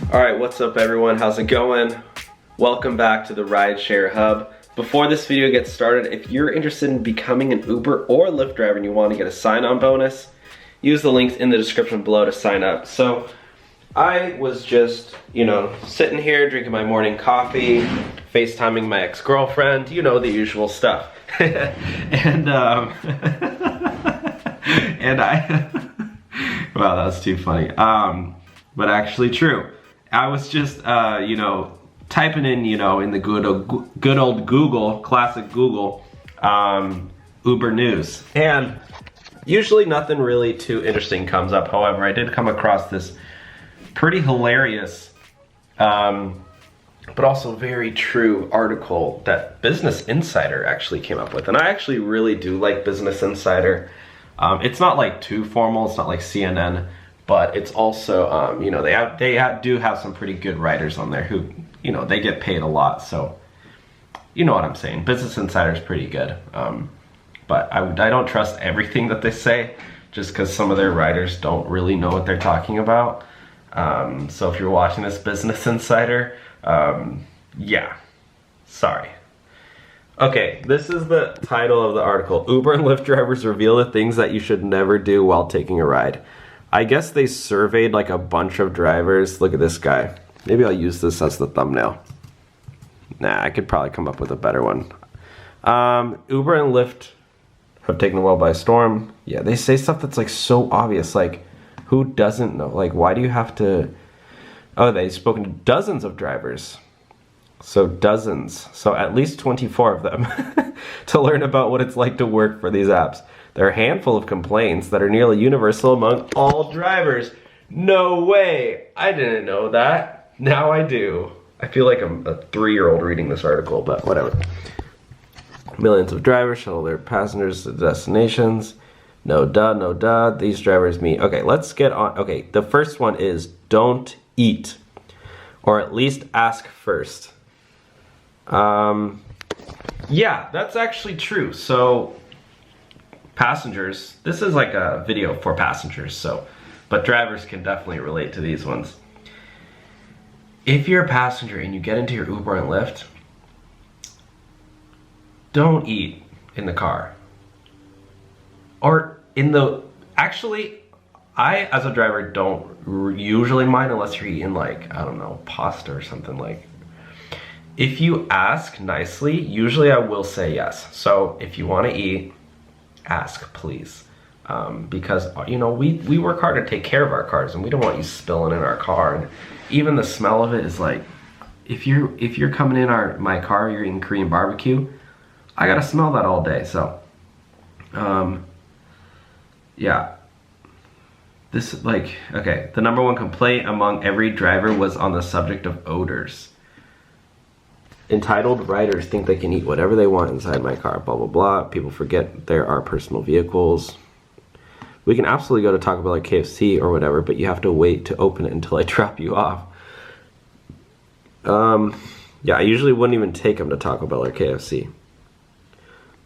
Alright, what's up everyone? How's it going? Welcome back to the Rideshare Hub. Before this video gets started, if you're interested in becoming an Uber or Lyft driver and you want to get a sign-on bonus, use the links in the description below to sign up. So, I was just, sitting here drinking my morning coffee, FaceTiming my ex-girlfriend, the usual stuff. and I, wow, that was too funny. But actually true. I was just, typing in, in the good old Google, classic Google, Uber news. And usually nothing really too interesting comes up. However, I did come across this pretty hilarious, but also very true article that Business Insider actually came up with. And I actually really do like Business Insider. It's not like too formal, it's not like CNN, but it's also, they do have some pretty good writers on there who, they get paid a lot, so you know what I'm saying. Business Insider is pretty good, but I don't trust everything that they say, just because some of their writers don't really know what they're talking about. So if you're watching this, Business Insider, yeah, sorry. Okay, this is the title of the article. Uber and Lyft drivers reveal the things that you should never do while taking a ride. I guess they surveyed like a bunch of drivers. Look at this guy. Maybe I'll use this as the thumbnail. Nah, I could probably come up with a better one. Uber and Lyft have taken the world by storm. Yeah, they say stuff that's like so obvious. Like, who doesn't know? Like, why do you have to... Oh, they've spoken to dozens of drivers. So dozens. So at least 24 of them to learn about what it's like to work for these apps. There are a handful of complaints that are nearly universal among all drivers. No way! I didn't know that. Now I do. I feel like I'm a 3-year-old reading this article, but whatever. Millions of drivers shuttle their passengers to destinations. No duh. These drivers meet. Okay, let's get on. Okay, the first one is don't eat. Or at least ask first. Yeah, that's actually true. So, passengers, this is like a video for passengers, but drivers can definitely relate to these ones. If you're a passenger and you get into your Uber and Lyft, don't eat in the car. Or actually, I, as a driver, don't usually mind unless you're eating like, I don't know, pasta or something like. If you ask nicely, usually I will say yes. So if you want to eat, ask please. Because, we work hard to take care of our cars and we don't want you spilling in our car. And even the smell of it is like, if you're coming in my car, you're eating Korean barbecue, I gotta smell that all day. So, yeah. This, okay, the number one complaint among every driver was on the subject of odors. Entitled riders think they can eat whatever they want inside my car, blah, blah, blah. People forget there are personal vehicles. We can absolutely go to Taco Bell or KFC or whatever, but you have to wait to open it until I drop you off. Yeah, I usually wouldn't even take them to Taco Bell or KFC.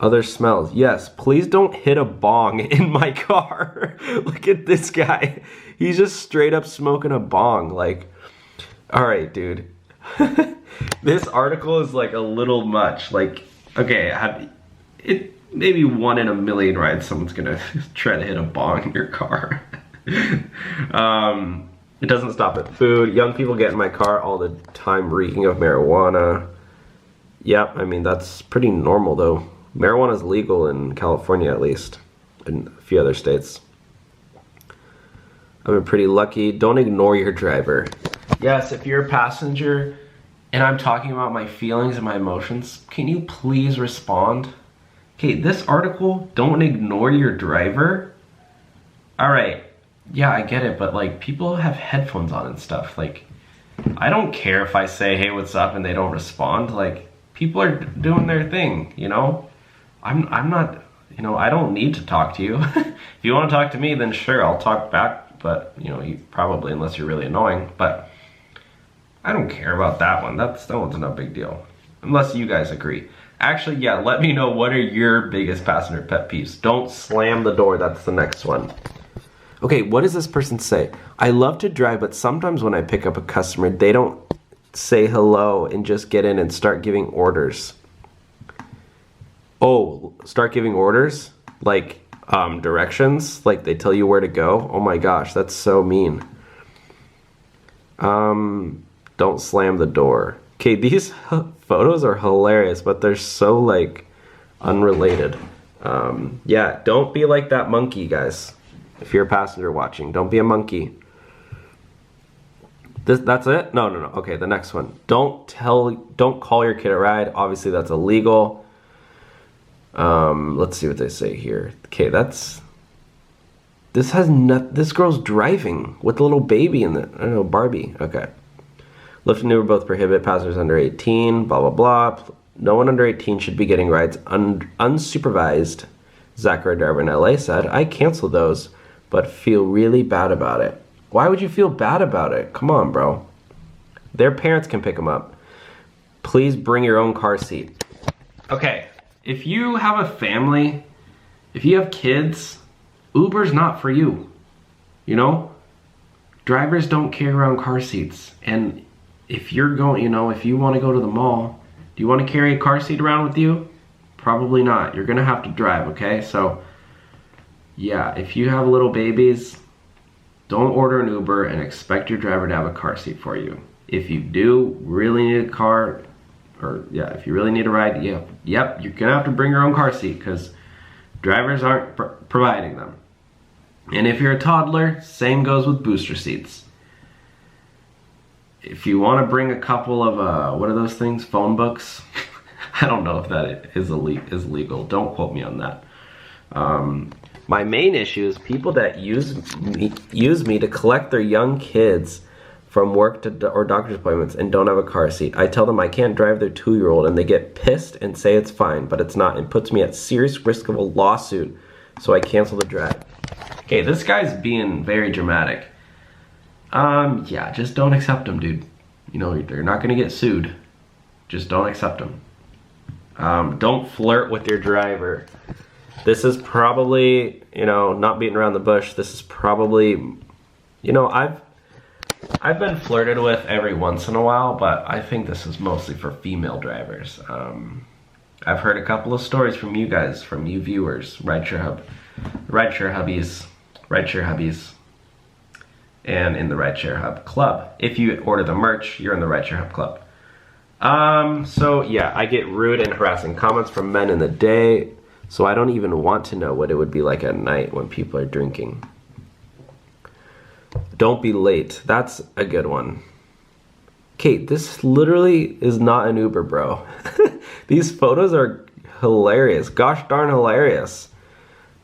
Other smells. Yes, please don't hit a bong in my car. Look at this guy. He's just straight up smoking a bong. Like, all right, dude. This article is like a little much. Like, okay, maybe 1 in a million rides someone's gonna try to hit a bong in your car. It doesn't stop at food. Young people get in my car all the time reeking of marijuana. Yep, I mean, that's pretty normal though. Marijuana is legal in California at least, and a few other states. I've been pretty lucky. Don't ignore your driver. Yes, if you're a passenger and I'm talking about my feelings and my emotions, can you please respond? Okay, this article, don't ignore your driver. All right, yeah, I get it, but like people have headphones on and stuff. Like, I don't care if I say, hey, what's up, and they don't respond. Like, people are doing their thing, I'm not, I don't need to talk to you. If you want to talk to me, then sure, I'll talk back, but you probably, unless you're really annoying, but I don't care about that one. That one's no big deal. Unless you guys agree. Actually, yeah, let me know what are your biggest passenger pet peeves. Don't slam the door, that's the next one. Okay, what does this person say? I love to drive, but sometimes when I pick up a customer, they don't say hello and just get in and start giving orders. Oh, start giving orders? Like directions? Like they tell you where to go? Oh my gosh, that's so mean. Don't slam the door. Okay, these photos are hilarious, but they're so like unrelated. Yeah, don't be like that monkey, guys. If you're a passenger watching, don't be a monkey. That's it? No. Okay, the next one. Don't call your kid a ride. Obviously, that's illegal. Let's see what they say here. Okay, this girl's driving with a little baby in the, I don't know, Barbie. Okay. Lyft and Uber both prohibit passengers under 18, blah, blah, blah. No one under 18 should be getting rides unsupervised. Zachary driver in LA said, I canceled those, but feel really bad about it. Why would you feel bad about it? Come on, bro. Their parents can pick them up. Please bring your own car seat. Okay, if you have a family, if you have kids, Uber's not for you. You know? Drivers don't carry around car seats. And if you're going, if you want to go to the mall, do you want to carry a car seat around with you? Probably not. You're going to have to drive, okay? So, yeah, if you have little babies, don't order an Uber and expect your driver to have a car seat for you. If you do really need a car, if you really need a ride, yep, you're gonna have to bring your own car seat because drivers aren't providing them. And if you're a toddler, same goes with booster seats. If you want to bring a couple of, what are those things, phone books? I don't know if that is legal. Don't quote me on that. My main issue is people that use me to collect their young kids from work or doctor's appointments and don't have a car seat. I tell them I can't drive their 2-year-old and they get pissed and say it's fine, but it's not. It puts me at serious risk of a lawsuit, so I cancel the drive. Okay, this guy's being very dramatic. Yeah, just don't accept them, dude. They're not gonna get sued. Just don't accept them. Don't flirt with your driver. This is probably, not beating around the bush. This is probably, I've been flirted with every once in a while, but I think this is mostly for female drivers. I've heard a couple of stories from you guys, from you viewers, Rideshare Hubbies, and in the Rideshare Hub Club. If you order the merch, you're in the Rideshare Hub Club. So yeah, I get rude and harassing comments from men in the day. So I don't even want to know what it would be like at night when people are drinking. Don't be late. That's a good one. Kate, this literally is not an Uber, bro. These photos are hilarious. Gosh darn hilarious.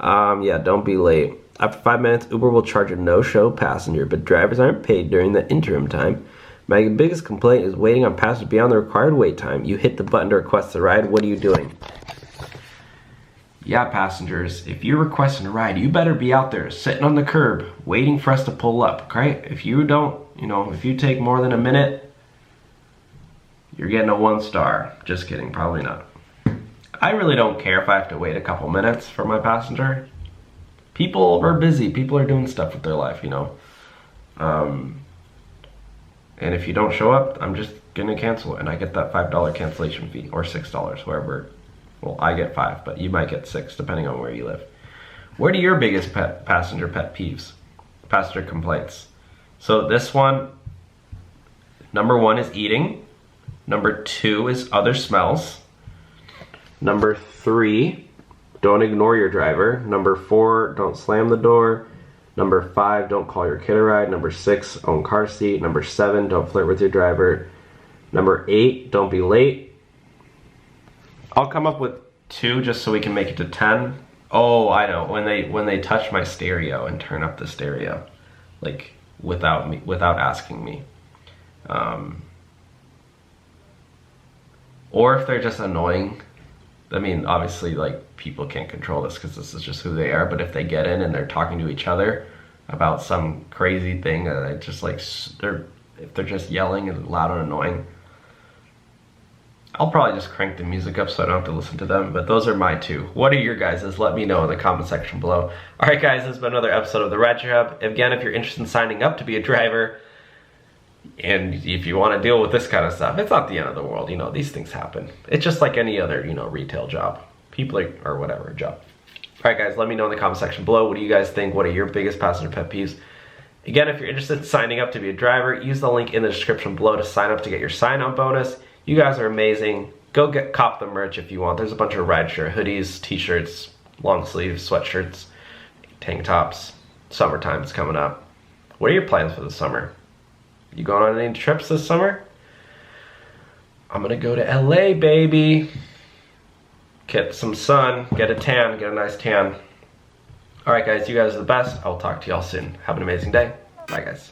Yeah, don't be late. After 5 minutes, Uber will charge a no-show passenger, but drivers aren't paid during the interim time. My biggest complaint is waiting on passengers beyond the required wait time. You hit the button to request the ride. What are you doing? Yeah, passengers, if you're requesting a ride, you better be out there sitting on the curb waiting for us to pull up, okay? If you don't, if you take more than a minute, you're getting a 1 star. Just kidding, probably not. I really don't care if I have to wait a couple minutes for my passenger. People are busy. People are doing stuff with their life, And if you don't show up, I'm just gonna cancel it, and I get that $5 cancellation fee, or $6, wherever. Well, I get 5, but you might get 6, depending on where you live. What are your biggest passenger pet peeves? Passenger complaints. So this one, number 1 is eating. Number 2 is other smells. Number 3, don't ignore your driver. Number 4, don't slam the door. Number 5, don't call your kid a ride. Number 6, own car seat. Number 7, don't flirt with your driver. Number 8, don't be late. I'll come up with 2 just so we can make it to 10. Oh, I know. When they touch my stereo and turn up the stereo, like without asking me. Or if they're just annoying. I mean, obviously, like, people can't control this because this is just who they are. But if they get in and they're talking to each other about some crazy thing, just like if they're just yelling and loud and annoying. I'll probably just crank the music up so I don't have to listen to them, but those are my two. What are your guys's? Let me know in the comment section below. All right, guys, this has been another episode of the Rideshare Hub. Again, if you're interested in signing up to be a driver, and if you want to deal with this kind of stuff, it's not the end of the world. You know, these things happen. It's just like any other, you know, retail job. People are, or whatever, job. All right, guys, let me know in the comment section below. What do you guys think? What are your biggest passenger pet peeves? Again, if you're interested in signing up to be a driver, use the link in the description below to sign up to get your sign-on bonus. You guys are amazing. Go cop the merch if you want. There's a bunch of Rideshare hoodies, t-shirts, long sleeves, sweatshirts, tank tops. Summertime's coming up. What are your plans for the summer? You going on any trips this summer? I'm gonna go to LA, baby. Get some sun, get a tan, get a nice tan. All right, guys, you guys are the best. I'll talk to y'all soon. Have an amazing day. Bye, guys.